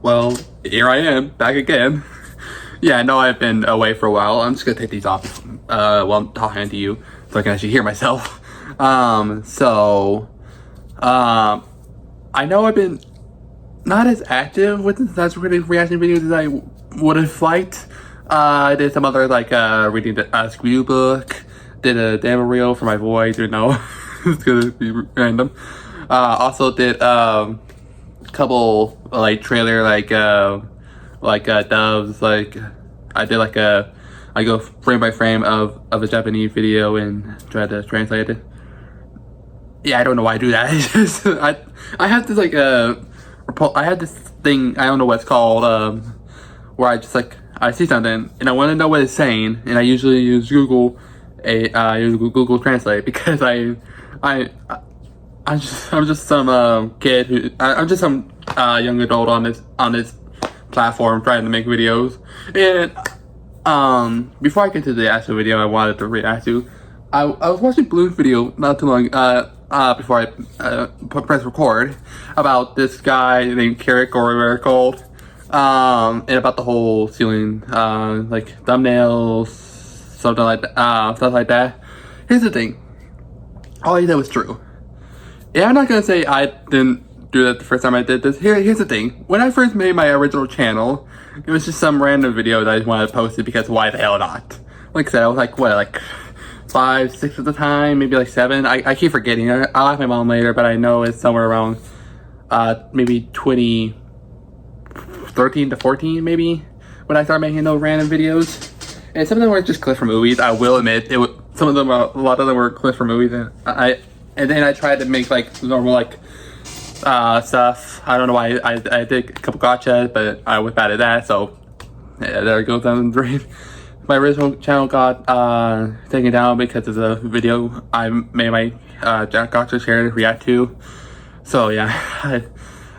Well, here I am, back again. Yeah, I know I've been away for a while. I'm just gonna take these off while I'm talking to you so I can actually hear myself. I know I've been not as active with the That's Critic reaction videos as I would have liked. I did some other, like, reading the Scooby-Doo book, did a demo reel for my voice, you know, it's gonna be random. Also did, couple, like, trailer, dubs, like, I did, like, I go frame by frame of a Japanese video and try to translate it. Yeah, I don't know why I do that. It's just, I have this, like, I had this thing, I don't know what it's called, where I just, like, I see something and I want to know what it's saying, and I usually use Google Translate, because I'm just some kid who I'm just some young adult on this platform trying to make videos. And before I get to the actual video I wanted to react to, I was watching Bloom's video not too long before I press record, about this guy named Critic, or whatever it's called, and about the whole stealing like thumbnails, something like that, stuff like that. Here's the thing, all he did was true. Yeah, I'm not gonna say I didn't do that the first time I did this. Here's the thing. When I first made my original channel, it was just some random video that I just wanted to post it because why the hell not? Like I said, I was like, what, like 5, 6 at the time, maybe like 7. I keep forgetting. I'll ask my mom later, but I know it's somewhere around maybe 2013 to 14 maybe, when I started making those random videos. And some of them were just clips from movies. I will admit, a lot of them were clips from movies, and then I tried to make like normal like stuff. I don't know why I did a couple gotchas, but I was bad at that, so yeah, there it goes down the drain. My original channel got taken down because of the video I made my gotcha share to react to. So yeah,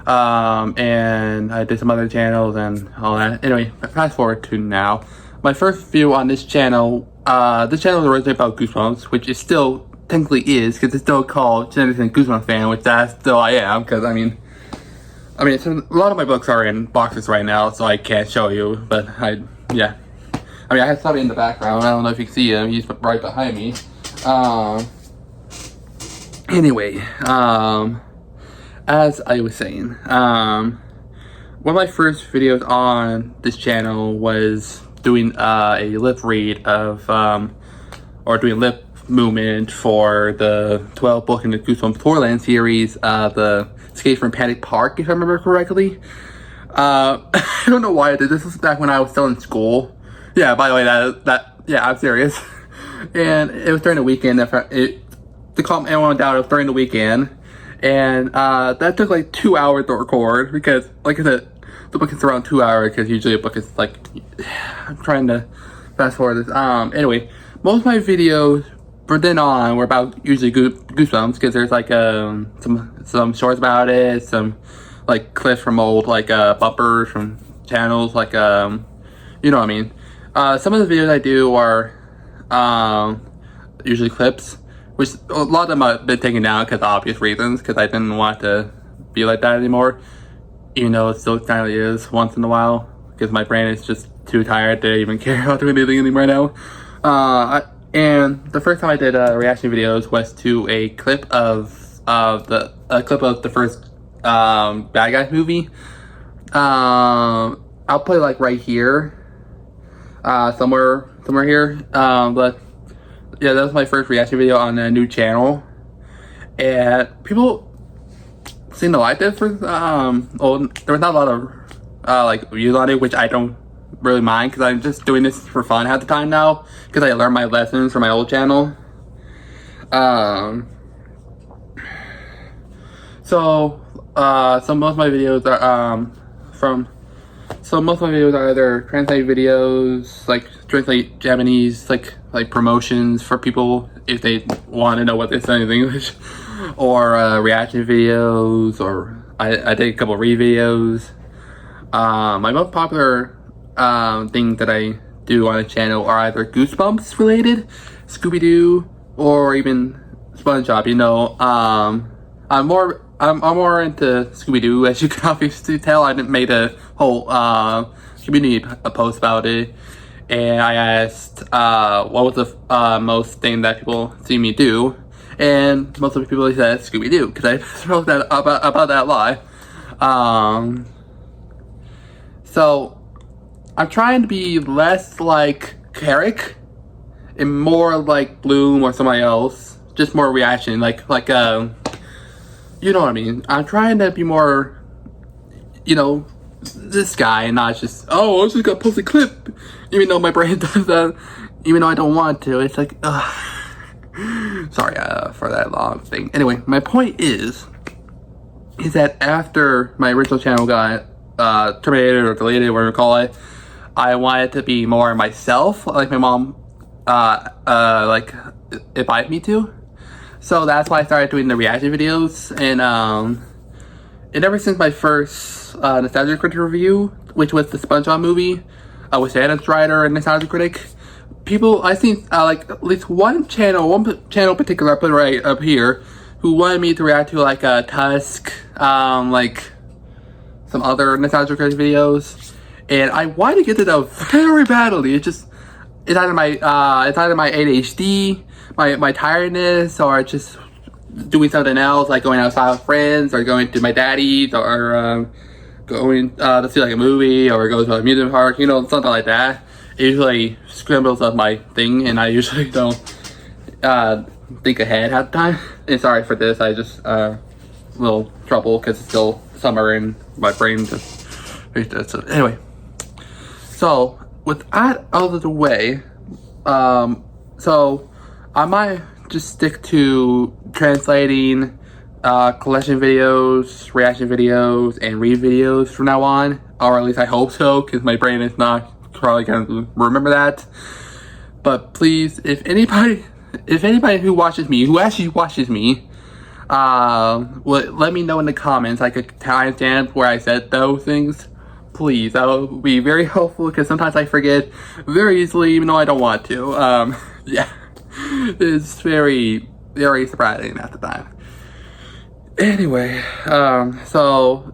and I did some other channels and all that. Anyway, fast forward to now. My first video on this channel was originally about Goosebumps, which is still technically is, because it's still called Genesis and Goosebumps fan, which that still I am, because I mean, a lot of my books are in boxes right now, so I can't show you, but yeah. I mean, I have somebody in the background. I don't know if you can see him. He's right behind me. Anyway, as I was saying, one of my first videos on this channel was doing a lip read of, or doing lip movement for the 12 book in the Goosebumps Toyland series, the Escape from Panic Park, if I remember correctly. I don't know why I did this. This was back when I was still in school. Yeah, by the way, yeah, I'm serious. And it was during the weekend. To calm everyone down, it was during the weekend. And that took like 2 hours to record, because, like I said, the book is around 2 hours, because usually a book is like, I'm trying to fast forward this. Anyway, most of my videos from then on were about usually Goosebumps, because there's like some shorts about it, some like clips from old like bumpers from channels, like you know what I mean. Some of the videos I do are usually clips, which a lot of them have been taken down because of obvious reasons, because I didn't want to be like that anymore, even though it still kind of is once in a while, because my brain is just too tired to even care about doing anything anymore now. And the first time I did reaction videos was to a clip of the first Bad Guys movie. I'll play like right here, somewhere here. But yeah, that was my first reaction video on a new channel, and people seem to like this. There was not a lot of like views on it, which I don't really mind, because I'm just doing this for fun at the time now, because I learned my lessons from my old channel. So most of my videos are either translate videos, like translate Japanese, like promotions for people if they want to know what they're saying in English, or reaction videos, or I did a couple of videos. My most popular things that I do on the channel are either Goosebumps related, Scooby-Doo, or even SpongeBob. You know, I'm more I'm more into Scooby-Doo, as you can obviously tell. I made a whole community post about it, and I asked what was the most thing that people see me do, and most of the people said Scooby-Doo, because I wrote that about that a lot. So I'm trying to be less like Carrick and more like Bloom or somebody else. Just more reaction, like you know what I mean. I'm trying to be more, you know, this guy, and not just, oh, I just gotta post a clip, even though my brain does that, even though I don't want to. It's like, sorry for that long thing. Anyway, my point is that after my original channel got terminated or deleted, whatever you call it, I wanted to be more myself, like my mom like invited me to. So that's why I started doing the reaction videos, and ever since my first Nostalgia Critic review, which was the SpongeBob movie, with Adam Strider and Nostalgia Critic, people, I think like at least one channel in particular, I put right up here, who wanted me to react to like Tusk, like some other Nostalgia Critic videos, and I wanted to get to them very badly. It's either my ADHD, my tiredness, or just doing something else, like going outside with friends, or going to my daddy's, or going to see like a movie, or go to a amusement park, you know, something like that. It usually scrambles up my thing, and I usually don't think ahead half the time. And sorry for this, I just a little trouble because it's still summer and my brain just anyway. So with that out of the way, so I might just stick to translating collection videos, reaction videos, and read videos from now on, or at least I hope so, because my brain is not probably gonna remember that. But please, if anybody who watches me, who actually watches me, let me know in the comments, like a timestamp where I said those things. Please, that would be very helpful, because sometimes I forget very easily, even though I don't want to. Yeah, it's very, very surprising at the time. Anyway, so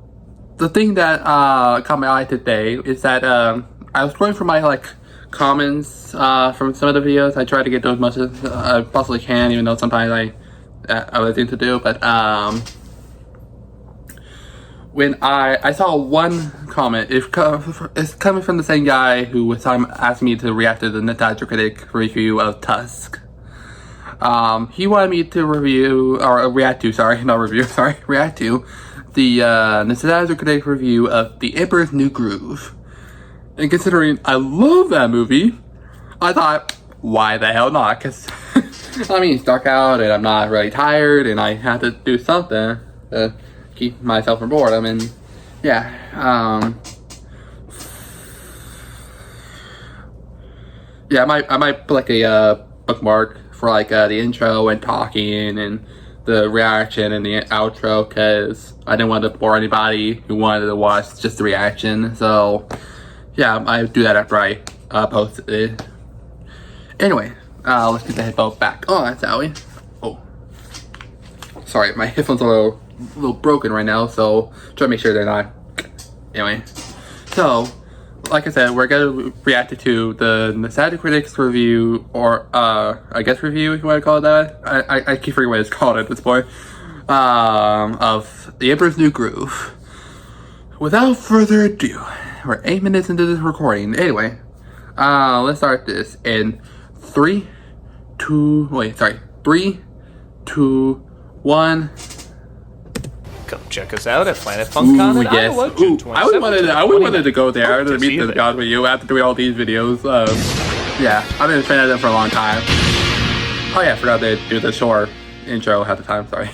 the thing that caught my eye today is that I was going through my like comments from some of the videos. I try to get to as much as I possibly can, even though sometimes I have other things to do. But when I saw one comment, it's coming from the same guy who was asking me to react to the Nostalgia Critic review of Tusk. He wanted me to react to the Nostalgia Critic review of The Emperor's New Groove. And considering I love that movie, I thought, why the hell not? Because, I mean, it's dark out and I'm not really tired and I have to do something to keep myself from boredom. And yeah, yeah, I might put like a bookmark for like the intro and talking and the reaction and the outro, because I didn't want to bore anybody who wanted to watch just the reaction. So yeah, I do that after I post it. Anyway, let's get the headphone back. Oh, that's Howie. Oh, sorry, my headphones are a little broken right now, so try to make sure they're not. Anyway, so like I said, we're gonna react to the Nostalgia Critics review, or I guess review, if you want to call it that. I keep forgetting what it's called at this point. Of The Emperor's New Groove. Without further ado, we're 8 minutes into this recording. Anyway, let's start this in 3, 2, 1. Come check us out at Planet FunCon in Iowa, June 27th. I wanted to go there. I wanted to meet this guy with you after doing all these videos. Yeah, I've been a fan of them for a long time. Oh yeah, I forgot to do the short intro at the time, sorry.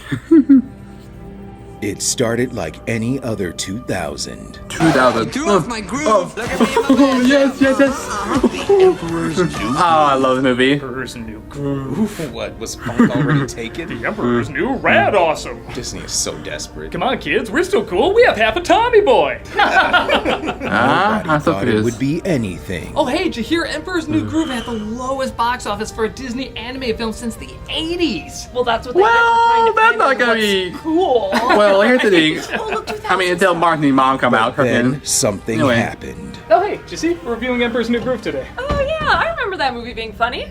It started like any other 2000. 2000. Threw off my groove. Look at me in the Oh, yes. The Emperor's New I love the movie. Emperor's New Groove. What, was Funk already taken? The Emperor's New Rad Awesome. Disney is so desperate. Come on, kids, we're still cool. We have half a Tommy Boy. I'm so Thought it would be anything. Oh hey, did you hear Emperor's New Groove had the lowest box office for a Disney anime film since the 80s? Well, that's what they get for trying to Well, that's find not out gonna what's be cool. Well, well, here's the thing. Oh, look, 2000 I mean, until Martin and Mom come out. Then Freaking. something Anyway. happened. Oh, hey, did you see? We're reviewing Emperor's New Groove today. Oh yeah, I remember that movie being funny.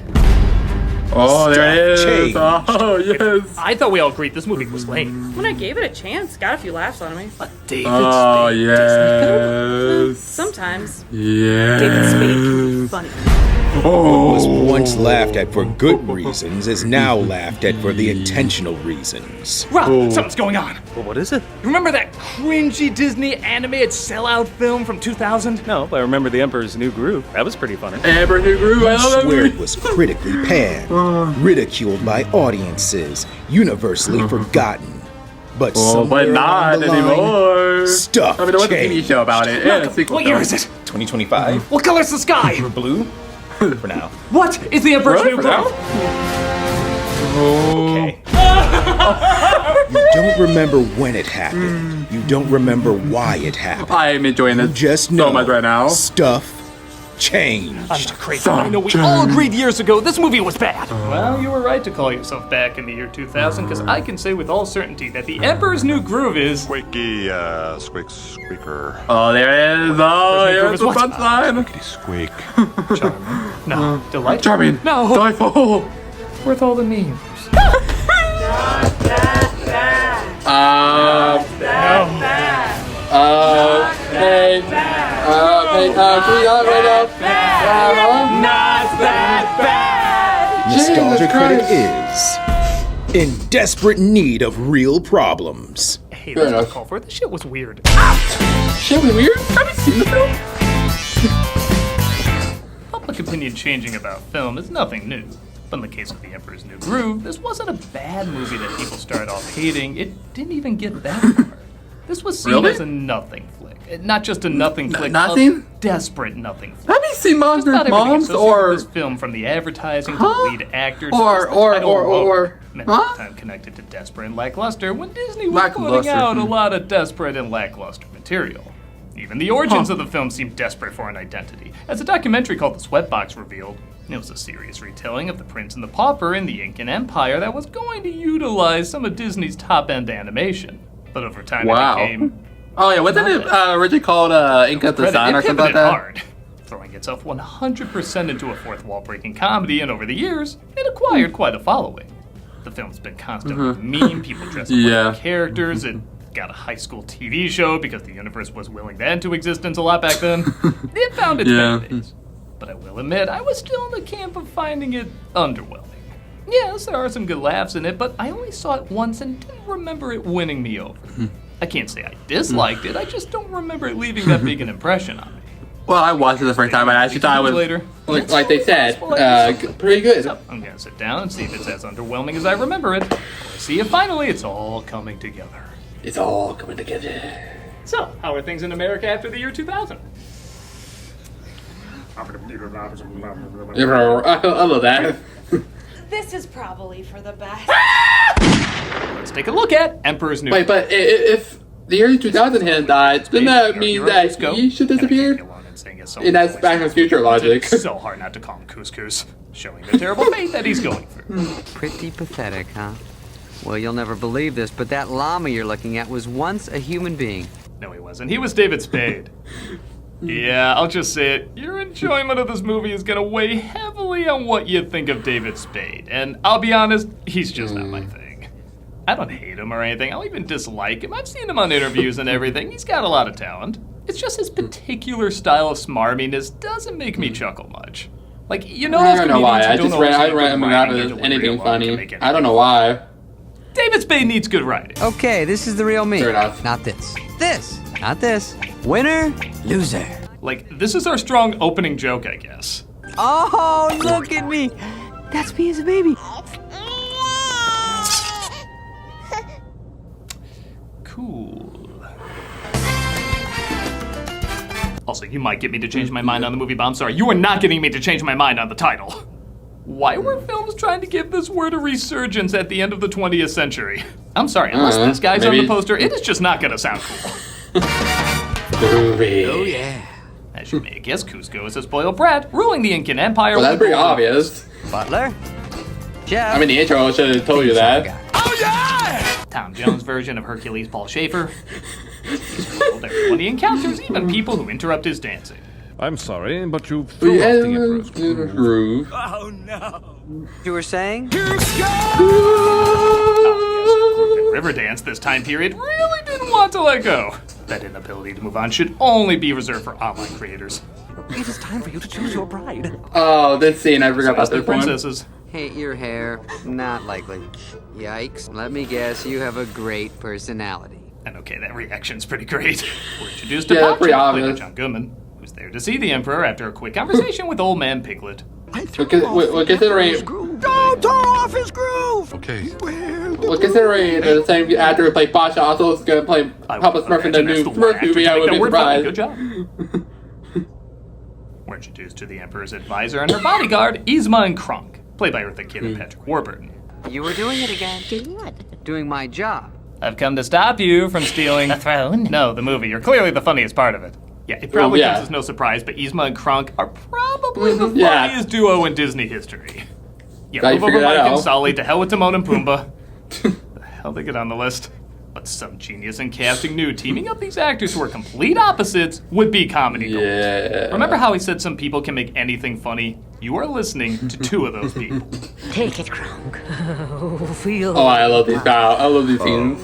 Oh, there it is. changed. Oh, yes. I thought we all agreed this movie was lame. When I gave it a chance, got a few laughs out of me. But David Oh, Spade. yes. Sometimes Yes. David Spade can be funny. Was Oh. once laughed at for good reasons is now laughed at for the intentional reasons. Rob, something's going on. Well, what is it? Remember that cringy Disney animated sellout film from 2000? No, but I remember The Emperor's New Groove. That was pretty funny. Amber New Groove. I love that Where movie. it was critically panned, ridiculed by audiences, universally forgotten. But Oh, somewhere but not along the line, anymore. stuff I mean, there was a TV changed. show about it. And a sequel. What year is it? 2025. What color's the sky? Blue? For now. What is the Emperor's Really? New For now? Groove? Oh. Okay. You don't remember when it happened. You don't remember why it happened. I am enjoying this Just know so much right now. stuff changed. I'm not crazy. I know we all agreed years ago this movie was bad. Well, you were right to call yourself back in the year 2000, because I can say with all certainty that the Emperor's New Groove is... Squeaky, squeaker. Oh, there it is. Oh, Emperor's New here's the Groove is what? sunshine. Squeak. No, delightful. Charming. No. Joyful. Worth all the memes. Hey. Can we not right now? Not that bad! Nostalgia Jesus Critic is in desperate need of real problems. Hey, Fair that's enough. not called for. This shit was weird. Shit was weird. Have you seen the film? Public opinion changing about film is nothing new. But in the case of The Emperor's New Groove, this wasn't a bad movie that people started off hating. It didn't even get that far. This was seen Really? as a nothing flick. Not just a nothing flick, nothing? a desperate nothing flick. Have you seen Monster Not everything Moms associated or with this film, from the advertising to Huh? the lead actors, Or- to the or- title or- alone, or- meant huh? at the time connected to desperate and lackluster, when Disney was putting Lackluster, out a hmm. lot of desperate and lackluster material. Even the origins of the film seemed desperate for an identity. As a documentary called The Sweatbox revealed, it was a serious retelling of The Prince and the Pauper in the Incan Empire that was going to utilize some of Disney's top-end animation. But over time Wow. it became... Oh yeah, wasn't it originally called Inca the Sun or something like pivoted that? hard, throwing itself 100% into a fourth wall-breaking comedy, and over the years, it acquired quite a following. The film's been constantly meme, people dressed up Yeah. like the characters, it got a high school TV show because the universe was willing that into existence a lot back then. It found its Yeah. fan base. But I will admit, I was still in the camp of finding it underwhelming. Yes, there are some good laughs in it, but I only saw it once and didn't remember it winning me over. I can't say I disliked it, I just don't remember it leaving that big an impression on me. Well, I watched it the first time, and I actually thought it was, Later. like they said, pretty good. So, I'm gonna sit down and see if it's as underwhelming as I remember it. See if finally it's all coming together. It's all coming together. So, how are things in America after the year 2000? I love that. This is probably for the best. Let's take a look at Emperor's New Wait, but if the year 2000 had died, doesn't that mean that he should disappear? And that's Back to the Future logic. It's so hard not to call him Couscous, showing the terrible fate that he's going through. Pretty pathetic, huh? Well, you'll never believe this, but that llama you're looking at was once a human being. No, he wasn't. He was David Spade. Yeah, I'll just say it. Your enjoyment of this movie is gonna weigh heavily on what you think of David Spade. And I'll be honest, he's just not my thing. I don't hate him or anything. I don't even dislike him. I've seen him on interviews and everything. He's got a lot of talent. It's just his particular style of smarminess doesn't make me chuckle much. Like, you know, I don't know why. I just read I him out as anything funny. I don't know why. David Spade needs good writing. Okay, this is the real me. Fair enough. Not this. This. Not this. Winner, loser. Like, this is our strong opening joke, I guess. Oh, look at me. That's me as a baby. Cool. Also, you might get me to change my mind on the movie, but I'm sorry, you are not getting me to change my mind on the title. Why were films trying to give this word a resurgence at the end of the 20th century? I'm sorry, unless this guy's on maybe. the poster, it is just not gonna sound cool. Movie. Oh, yeah. As you may guess, Cusco is a spoiled brat, ruling the Incan Empire. Well, that's with pretty a golden- obvious. Butler. Chef. I mean, the intro should have told you that. Oh yeah! Tom Jones' version of Hercules Paul Schaefer. He's ruled everyone he encounters, even people who interrupt his dancing. I'm sorry, but you threw off the Emperor's groove. Oh no! You were saying? Riverdance this time period really didn't want to let go. That inability to move on should only be reserved for online creators. It is time for you to choose your bride. Oh, this scene, I forgot about this one. Princesses. Hate your hair. Not likely. Yikes. Let me guess, you have a great personality. And okay, that reaction's pretty great. We're introduced to Yeah, Pacha, pretty played by obvious. John Goodman, who's there to see the Emperor after a quick conversation with Old Man Piglet. Well, considering... Don't tore off his groove! Okay. Well, considering the same actor who played Pacha also is going to play Papa Smurf in the new Smurf movie, I would be surprised. Good job. We're introduced to the Emperor's advisor and her bodyguard, Yzma and Kronk, played by Eartha Kitt and Patrick Warburton. You were doing it again. Doing what? Doing my job. I've come to stop you from stealing the throne. No, the movie. You're clearly the funniest part of it. Yeah, it probably comes as no surprise, but Yzma and Kronk are probably the funniest duo in Disney history. Yeah, move over Mike and Sully, to hell with Timon and Pumbaa. The hell they get on the list? But some genius in casting knew teaming up these actors who are complete opposites would be comedy gold. Remember how he said some people can make anything funny? You are listening to two of those people. Take it, Kronk. Feel Oh, I love these I love these scenes.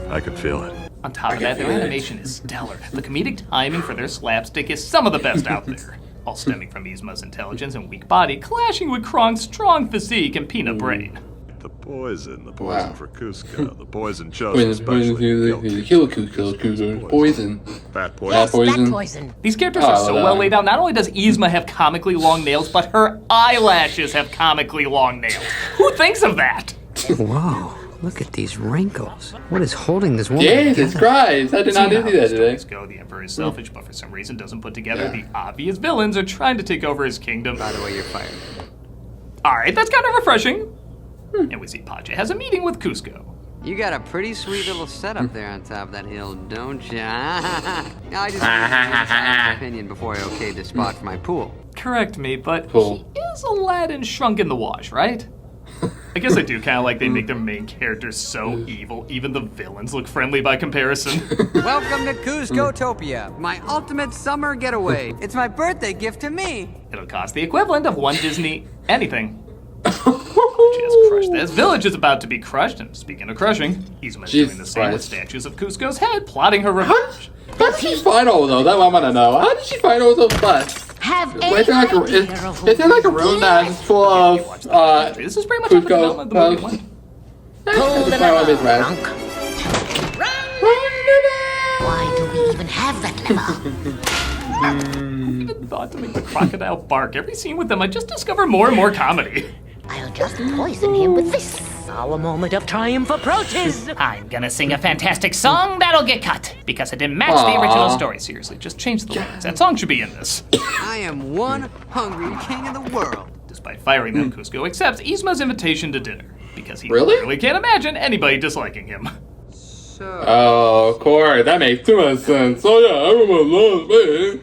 I could feel it. On top of that, their animation is stellar. The comedic timing for their slapstick is some of the best out there. All stemming from Yzma's intelligence and weak body, clashing with Kronk's strong physique and peanut brain. The poison for Cusco, the poison chosen especially. Kill Cusco, poison. Fat poison. These characters are so well laid out. Not only does Yzma have comically long nails, but her eyelashes have comically long nails. Who thinks of that? Whoa, look at these wrinkles. What is holding this woman Jesus Christ, I did not do that today. The Emperor is selfish, but for some reason doesn't put together the obvious villains are trying to take over his kingdom. By the way, you're fired. Alright, that's kind of refreshing. And we see Pacha has a meeting with Cusco. You got a pretty sweet little setup there on top of that hill, don't ya? I just wanted my opinion before I okayed the spot for my pool. Correct me, but he is Aladdin shrunk in the wash, right? I guess I do kind of like they make their main characters so evil, even the villains look friendly by comparison. Welcome to Cusco-topia, my ultimate summer getaway. It's my birthday gift to me. It'll cost the equivalent of one Disney anything. Just crushed. This village is about to be crushed, and speaking of crushing, Yzma's doing the same with statues of Cusco's head, plotting her revenge. How did she find all of those? That's what I want to know. How did she find all those busts? Is there like a room that's full of this is pretty much how the development of the movie went. Pull the lever, Kronk. Why do we even have that lever? Who even thought to make the crocodile bark? Every scene with them, I just discover more and more comedy. I'll just poison him with this. Our moment of triumph approaches. I'm gonna sing a fantastic song that'll get cut because it didn't match the original story. Seriously, just change the lyrics. That song should be in this. I am one hungry king of the world. Despite firing them, Cusco accepts Yzma's invitation to dinner because he really can't imagine anybody disliking him. So... Oh, of course. That makes too much sense. Oh yeah, everyone loves me.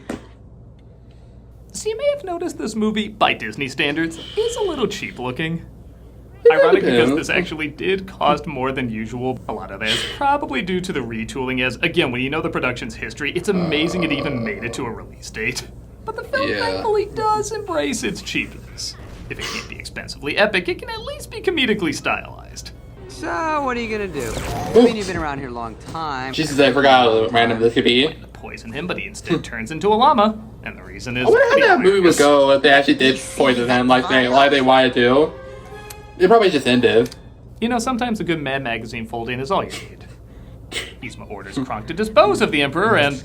So you may have noticed this movie, by Disney standards, is a little cheap looking. Ironic because this actually did cost more than usual. A lot of that is probably due to the retooling, as, again, when you know the production's history, it's amazing it even made it to a release date. But the film thankfully does embrace its cheapness. If it can't be expensively epic, it can at least be comedically stylized. So, what are you gonna do? I mean, you've been around here a long time. Jesus, I forgot how random this could be. Poison him, but he instead turns into a llama. And the reason is... I wonder how that movie would go if they actually did poison him like they wanted to. It probably just ended. You know, sometimes a good Mad Magazine fold-in is all you need. Yzma orders Kronk to dispose of the Emperor and...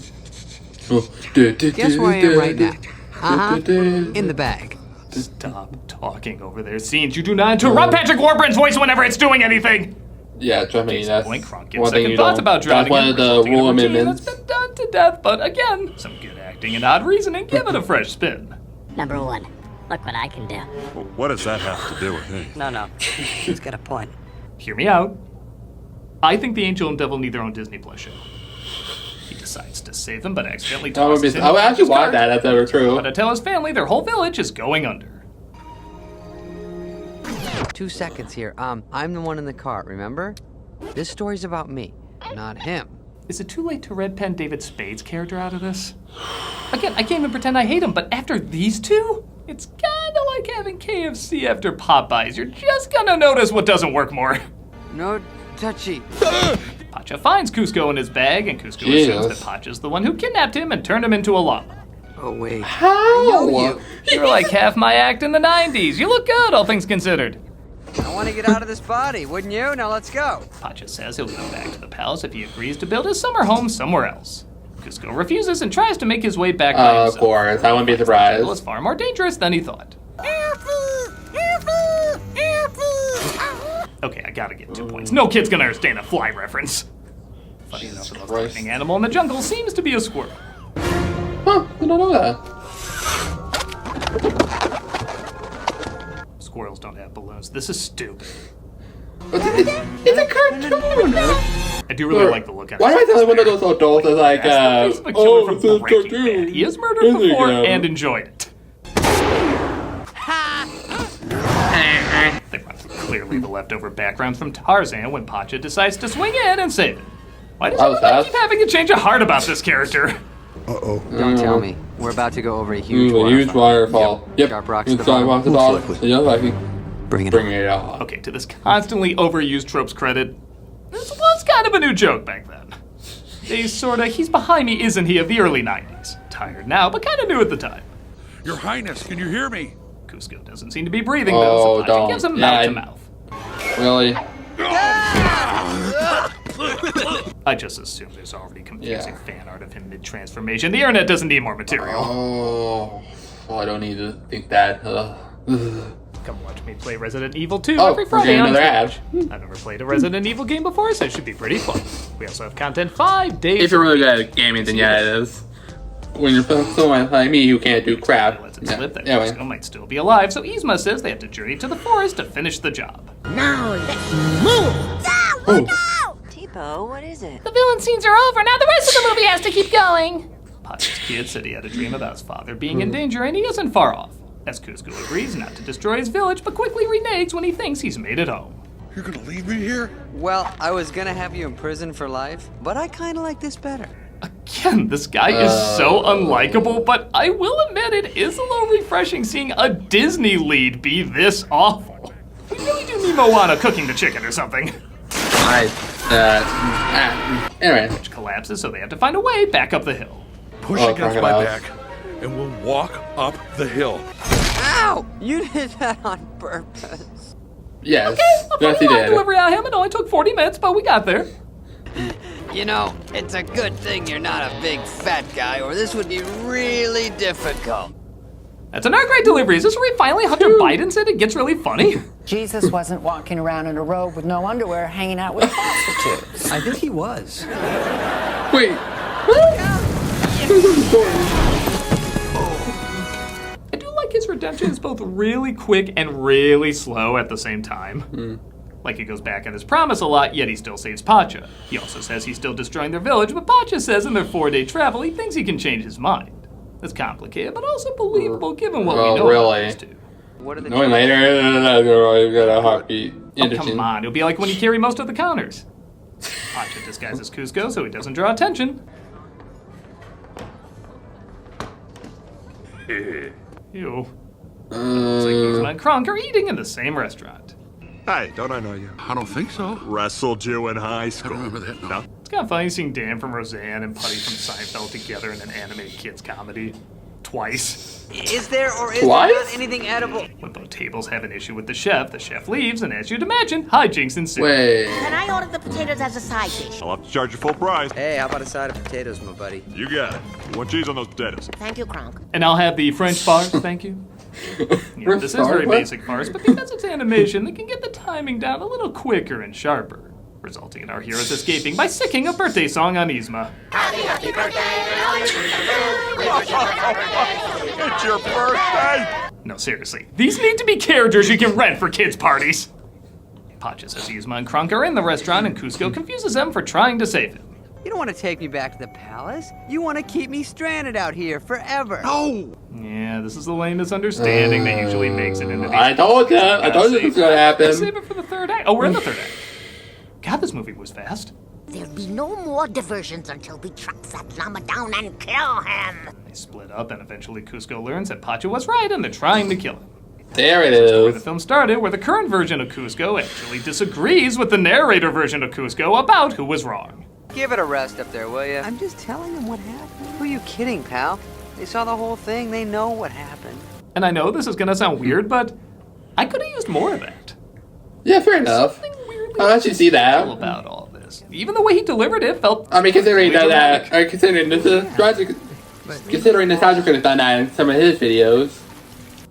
Guess where I am right now? In the bag. Stop talking over their scenes. You do not interrupt Patrick Warburton's voice whenever it's doing anything! Yeah, trust me, that's Kronk gets second thoughts about drowning. That's one of the rule amendments. That's been done to death, but again, some good acting and odd reasoning give it a fresh spin. Number one, look what I can do. Well, what does that have to do with me? No. He's got a point. Hear me out. I think the Angel and Devil need their own Disney Plus show. He decides to save them, but accidentally tosses him. I would actually watch that if that were true. But to tell his family, their whole village is going under. 2 seconds here. I'm the one in the cart, remember? This story's about me, not him. Is it too late to red pen David Spade's character out of this? Again, I can't even pretend I hate him, but after these two, it's kinda like having KFC after Popeyes. You're just gonna notice what doesn't work more. No touchy. Pacha finds Cusco in his bag, and Cusco assumes that Pacha's the one who kidnapped him and turned him into a llama. Oh, wait. How? You're like half my act in the 90s. You look good, all things considered. I want to get out of this body, wouldn't you? Now let's go. Pacha says he'll go back to the palace if he agrees to build his summer home somewhere else. Cusco refuses and tries to make his way back by himself. Of course, I wouldn't be surprised. The jungle is far more dangerous than he thought. Okay, I gotta get 2 points. No kid's gonna understand a fly reference. Funny enough, the most frightening animal in the jungle seems to be a squirrel. Huh, I don't know that. Squirrels don't have balloons. This is stupid. It's a cartoon! I do really like the look at it. Why do I tell one of those adults is like, Facebook killer from Breaking Bad. He has murdered before and enjoyed it. They run through clearly the leftover background from Tarzan when Pacha decides to swing in and save it. Why does everybody keep having a change of heart about this character? Don't tell me. We're about to go over a huge waterfall. Yep. Sharp rocks It's on Bring it on. Okay, to this constantly overused trope's credit, this was kind of a new joke back then. A sorta he's behind me, isn't he, of the early 90s. Tired now, but kinda new at the time. Your Highness, can you hear me? Cusco doesn't seem to be breathing though, so Pacha gives him mouth to mouth. Really? I just assume there's already confusing fan art of him mid-transformation. The internet doesn't need more material. Oh, I don't need to think that. Come watch me play Resident Evil 2 every Friday on Twitch. I've never played a Resident Evil game before, so it should be pretty fun. We also have content 5 days. If you're really good at gaming, then yeah, it is. When you're someone like me who can't do crap. Lets it slip that Cusco might still be alive, so Yzma says they have to journey to the forest to finish the job. Now let's move. Oh. Tipo, what is it? The villain scenes are over. Now the rest of the movie has to keep going. Pacha's kid said he had a dream about his father being in danger, and he isn't far off. As Cusco agrees not to destroy his village, but quickly reneges when he thinks he's made it home. You're gonna leave me here? Well, I was gonna have you in prison for life, but I kinda like this better. Again, this guy is so unlikable, but I will admit it is a little refreshing seeing a Disney lead be this awful. We really do need Moana cooking the chicken or something. Anyway. Which collapses, so they have to find a way back up the hill. Push against my back, and we'll walk up the hill. Ow! You did that on purpose. Yes. Okay, Yes, he did. Delivery on him. It only took 40 minutes, but we got there. You know, it's a good thing you're not a big fat guy, or this would be really difficult. That's another great delivery. Is this where finally Hunter Biden said it gets really funny? Jesus wasn't walking around in a robe with no underwear hanging out with prostitutes. I think he was. Wait. I do like his redemption is both really quick and really slow at the same time. Like he goes back on his promise a lot, yet he still saves Pacha. He also says he's still destroying their village, but Pacha says in their 4-day travel he thinks he can change his mind. It's complicated, but also believable given what we know about these two. Knowing later, I've got a heartbeat. Oh, come on. It'll be like when you carry most of the counters. Pacha disguises Cusco so he doesn't draw attention. Ew. Looks like Yzma and Kronk are eating in the same restaurant. Hey, don't I know you? I don't think so. Wrestled you in high school. I remember that. No. It's kind of funny seeing Dan from Roseanne and Putty from Seinfeld together in an animated kids comedy. Twice. Is there or is there not anything edible? When both tables have an issue with the chef leaves, and as you'd imagine, hijinks ensue. Wait. Can I order the potatoes as a side dish? I'll have to charge you full price. Hey, how about a side of potatoes, my buddy? You got it. You want cheese on those potatoes? Thank you, Kronk. And I'll have the French farce, thank you. Yeah, this is very basic farce, but because it's animation, they can get the timing down a little quicker and sharper, resulting in our heroes escaping by singing a birthday song on Yzma. Happy birthday! It's your birthday! No, seriously, these need to be characters you can rent for kids' parties. Pacha says Yzma and Kronk are in the restaurant, and Cusco confuses them for trying to save him. You don't want to take me back to the palace. You want to keep me stranded out here forever. No! Yeah, this is the lame misunderstanding that usually makes it into these. I told you. I told you this was gonna happen. Save it for the third act. Oh, we're in the third act. God, this movie was fast. There'll be no more diversions until we track that llama down and kill him. They split up, and eventually Cusco learns that Pacha was right, and they're trying to kill him. There it This is where the is. film started, where the current version of Cusco actually disagrees with the narrator version of Cusco about who was wrong. Give it a rest up there, will you? I'm just telling them what happened. Who are you kidding, pal? They saw the whole thing. They know what happened. And I know this is gonna sound weird, but I could have used more of that. Yeah, fair enough. Something weirdly I'll let you see that. cool about all this. Even the way he delivered it felt. I mean, considering really that, dramatic. considering Nostalgia could have done that in some of his videos.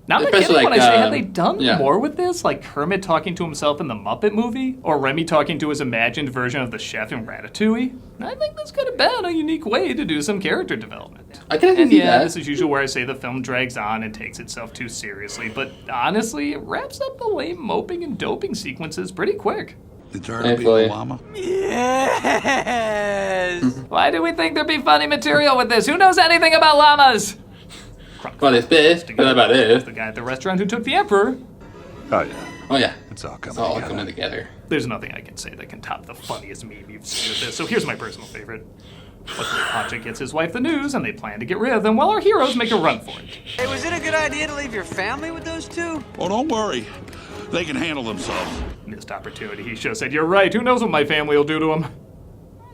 Now I'm not Especially kidding when like, I say, had they done yeah. more with this, like Kermit talking to himself in the Muppet movie, or Remy talking to his imagined version of the chef in Ratatouille, I think this could have been a unique way to do some character development. I can And see yeah, that. this is usually where I say the film drags on and takes itself too seriously, but honestly, it wraps up the lame moping and doping sequences pretty quick. Did you ever be a llama? Yes! Why do we think there'd be funny material with this? Who knows anything about llamas? Well, it's this. What about this? The guy at the restaurant who took the emperor. Oh, yeah. Oh, yeah. It's all coming It's all together. coming together. There's nothing I can say that can top the funniest meme you've seen with this, so here's my personal favorite. Luckily, Pacha gets his wife the news, and they plan to get rid of them while our heroes make a run for it. Hey, was it a good idea to leave your family with those two? Oh, don't worry. They can handle themselves. Missed opportunity. He should have said, "You're right, who knows what my family will do to them?"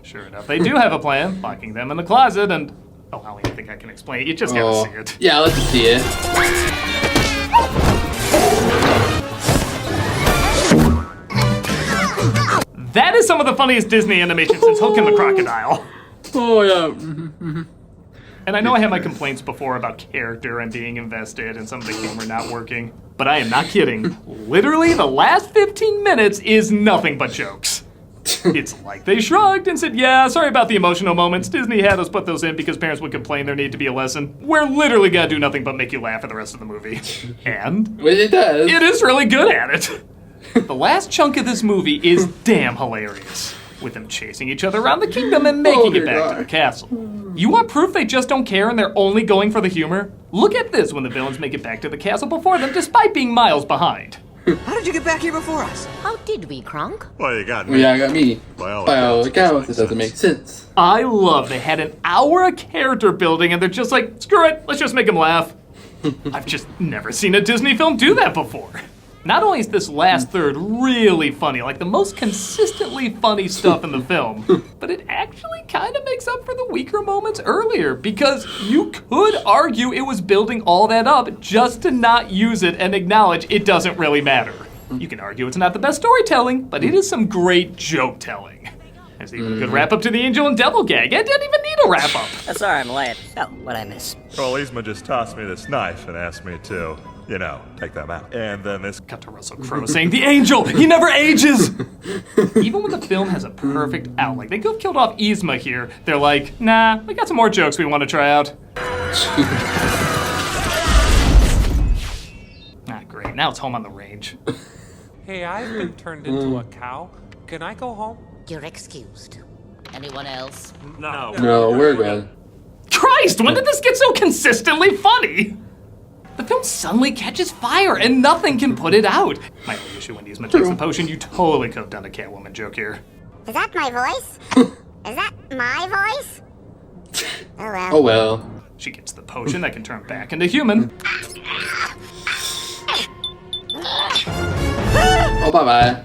Sure enough, they do have a plan, locking them in the closet, and... Oh, I don't even think I can explain it. You just gotta see it. Yeah, let's see it. That is some of the funniest Disney animation since Hook and the Crocodile. Oh, yeah. And I know I had my complaints before about character and being invested and some of the humor not working, but I am not kidding. Literally, the last 15 minutes is nothing but jokes. It's like they shrugged and said, yeah, sorry about the emotional moments. Disney had us put those in because parents would complain there needed to be a lesson. We're literally gonna do nothing but make you laugh for the rest of the movie. And Well, it does. it is really good at it. The last chunk of this movie is damn hilarious, with them chasing each other around the kingdom and making it back to the castle. You want proof they just don't care and they're only going for the humor? Look at this when the villains make it back to the castle before them despite being miles behind. How did you get back here before us? How did we, Kronk? Well, you got Well, me. yeah, I got me. By all By all accounts, accounts, it doesn't make sense. I love they had an hour of character building and they're just like, screw it, let's just make them laugh. I've just never seen a Disney film do that before. Not only is this last third really funny, like the most consistently funny stuff in the film, but it actually kind of makes up for the weaker moments earlier, because you could argue it was building all that up just to not use it and acknowledge it doesn't really matter. You can argue it's not the best storytelling, but it is some great joke telling. There's even a good wrap up to the Angel and Devil gag. It didn't even need a wrap up. Sorry, I'm late. Oh, what'd I miss? Well, Yzma just tossed me this knife and asked me to, you know, take them out. And then this... Cut to Russell Crowe saying, "The Angel, he never ages!" Even when the film has a perfect out, like they could have killed off Yzma here, they're like, nah, we got some more jokes we want to try out. Ah, great, now it's home on the range. Hey, I've been turned into a cow. Can I go home? You're excused. Anyone else? No. No, we're good. Christ, when did this get so consistently funny? The film suddenly catches fire and nothing can put it out. My only issue when Yzma takes the potion, you totally could have done a Catwoman joke here. Is that my voice? Is that my voice? Oh well. Oh well. She gets the potion that can turn back into human. Oh, bye-bye.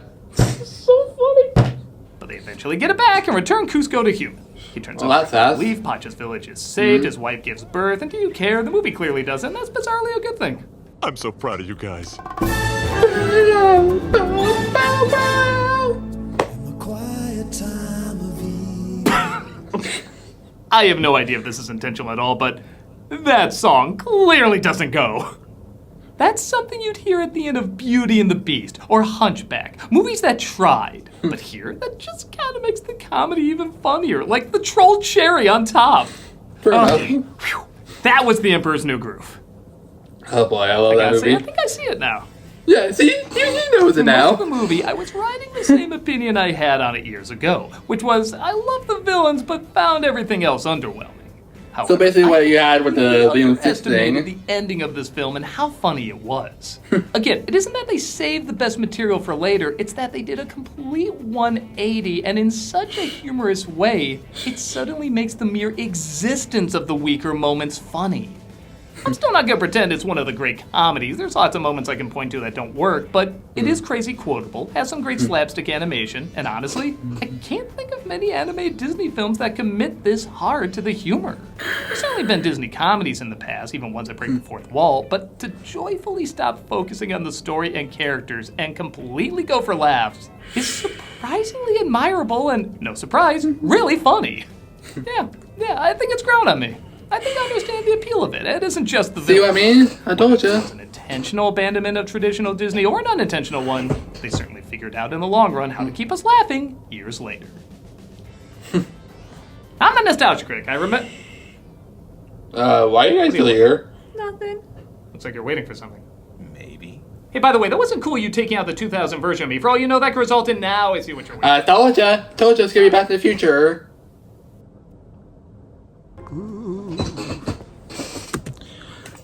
So funny. But they eventually get it back and return Cusco to human. He turns out to leave, Pacha's village is saved, his wife gives birth, and do you care? The movie clearly doesn't. That's bizarrely a good thing. I'm so proud of you guys. I have no idea if this is intentional at all, but that song clearly doesn't go. That's something you'd hear at the end of Beauty and the Beast or Hunchback, movies that tried. But here, that just kind of makes the comedy even funnier, like the troll cherry on top. Okay, whew. That was The Emperor's New Groove. Oh boy, I love that movie. I think I see it now. Yeah, see, he knows it now. Most of the movie, I was writing the same opinion I had on it years ago, which was I love the villains but found everything else underwhelming. So basically what you had with the underestimated the ending of this film and how funny it was. Again, it isn't that they saved the best material for later, it's that they did a complete 180 and in such a humorous way, it suddenly makes the mere existence of the weaker moments funny. I'm still not gonna pretend it's one of the great comedies. There's lots of moments I can point to that don't work, but it is crazy quotable, has some great slapstick animation, and honestly, I can't think of many anime Disney films that commit this hard to the humor. There's certainly been Disney comedies in the past, even ones that break the fourth wall, but to joyfully stop focusing on the story and characters and completely go for laughs is surprisingly admirable and, no surprise, really funny. Yeah, I think it's grown on me. I think I understand the appeal of it. It isn't just the See what I mean? I told you. It's an intentional abandonment of traditional Disney or an unintentional one. They certainly figured out in the long run how to keep us laughing years later. I'm a nostalgia critic. I remember. Why are you guys still here? Nothing. Looks like you're waiting for something. Maybe. Hey, by the way, that wasn't cool you taking out the 2000 version of me. For all you know, that could result in now I see what you're waiting for. Told ya it's gonna be Back to the Future.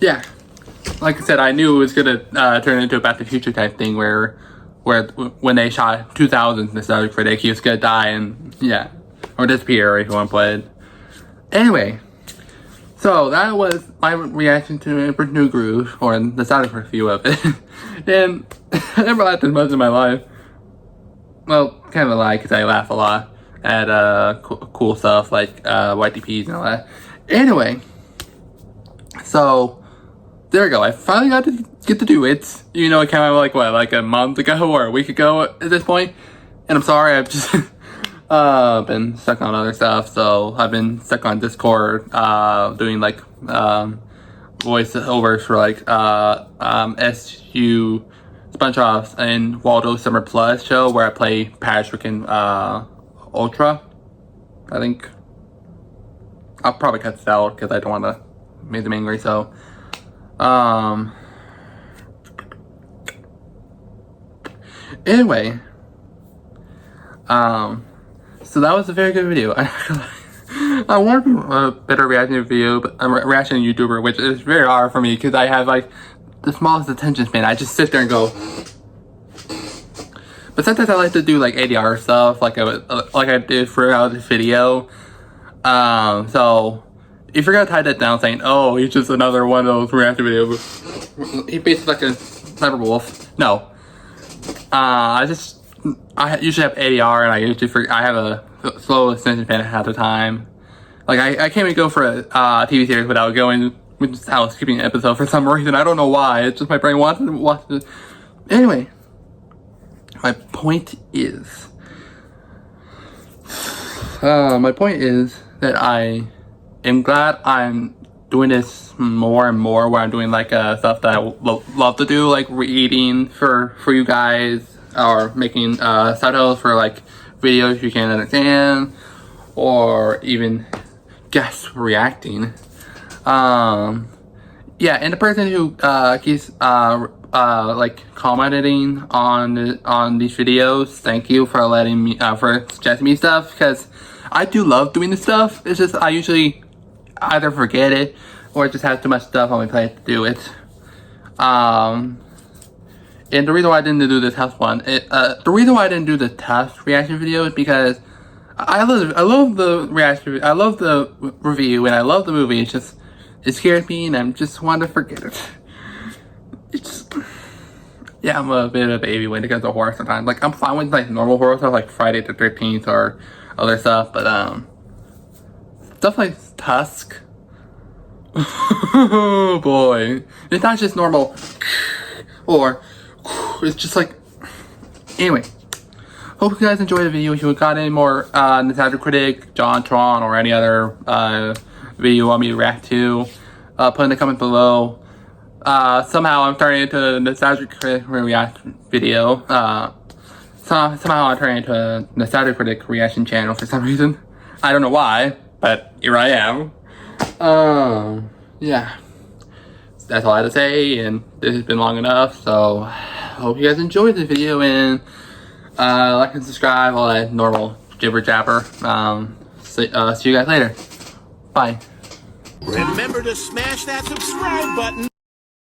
Yeah, like I said, I knew it was gonna turn into a Back to the Future type thing where when they shot 2000 nostalgic critic, he was gonna die and yeah, or disappear if you want to play it. Anyway, so that was my reaction to Emperor's New Groove, or the nostalgic review of it. And I never laughed as much in my life. Well, kind of a lie, because I laugh a lot at cool stuff like YTPs and all that. Anyway, so there we go. I finally got to get to do it. You know, it came out like a month ago or a week ago at this point. And I'm sorry, I've just been stuck on other stuff. So I've been stuck on Discord, doing like voiceovers for like SU SpongeBob's and Waldo's Summer Plus show where I play Patrick and Ultra. I think I'll probably cut this out because I don't want to make them angry. So anyway, so that was a very good video. I want a better reaction video, but I'm a reaction YouTuber, which is very hard for me because I have like the smallest attention span. I just sit there and go. But sometimes I like to do like ADR stuff, like I did throughout this video. So if you're gonna tie that down, saying, "Oh, he's just another one of those reaction videos," he's basically like a cyber wolf. No, I usually have ADR, and I have a slow attention span half the time. Like I can't even go for a TV series without going without skipping an episode for some reason. I don't know why. It's just my brain wants to watch it. Anyway, my point is that I am glad I'm doing this more and more, where I'm doing like stuff that I love to do, like reading for you guys, or making subtitles for like videos you can't understand, or even guest reacting. Yeah, and the person who keeps like commenting on these videos, thank you for letting me for suggesting me stuff, because I do love doing this stuff. It's just I usually either forget it or just have too much stuff on my plate to do it. And the reason why I didn't do the test one, the reason why I didn't do the test reaction video is because I love the reaction, I love the review, and I love the movie. It's just, it scares me, and I just want to forget it. It's, yeah, I'm a bit of a baby when it comes to horror sometimes. Like, I'm fine with like normal horror stuff, like Friday the 13th or other stuff, but stuff like Tusk. Oh boy, it's not just normal, or it's just like. Anyway, hope you guys enjoyed the video. If you got any more Nostalgia Critic, John Tron, or any other video you want me to react to, put in the comments below. Somehow I'm turning into a Nostalgia Critic reaction video. Somehow I'm turning into a Nostalgia Critic reaction channel for some reason. I don't know why, but here I am. Yeah. That's all I had to say, and this has been long enough, so hope you guys enjoyed this video, and like and subscribe, all that normal jibber jabber. See you guys later. Bye. Remember to smash that subscribe button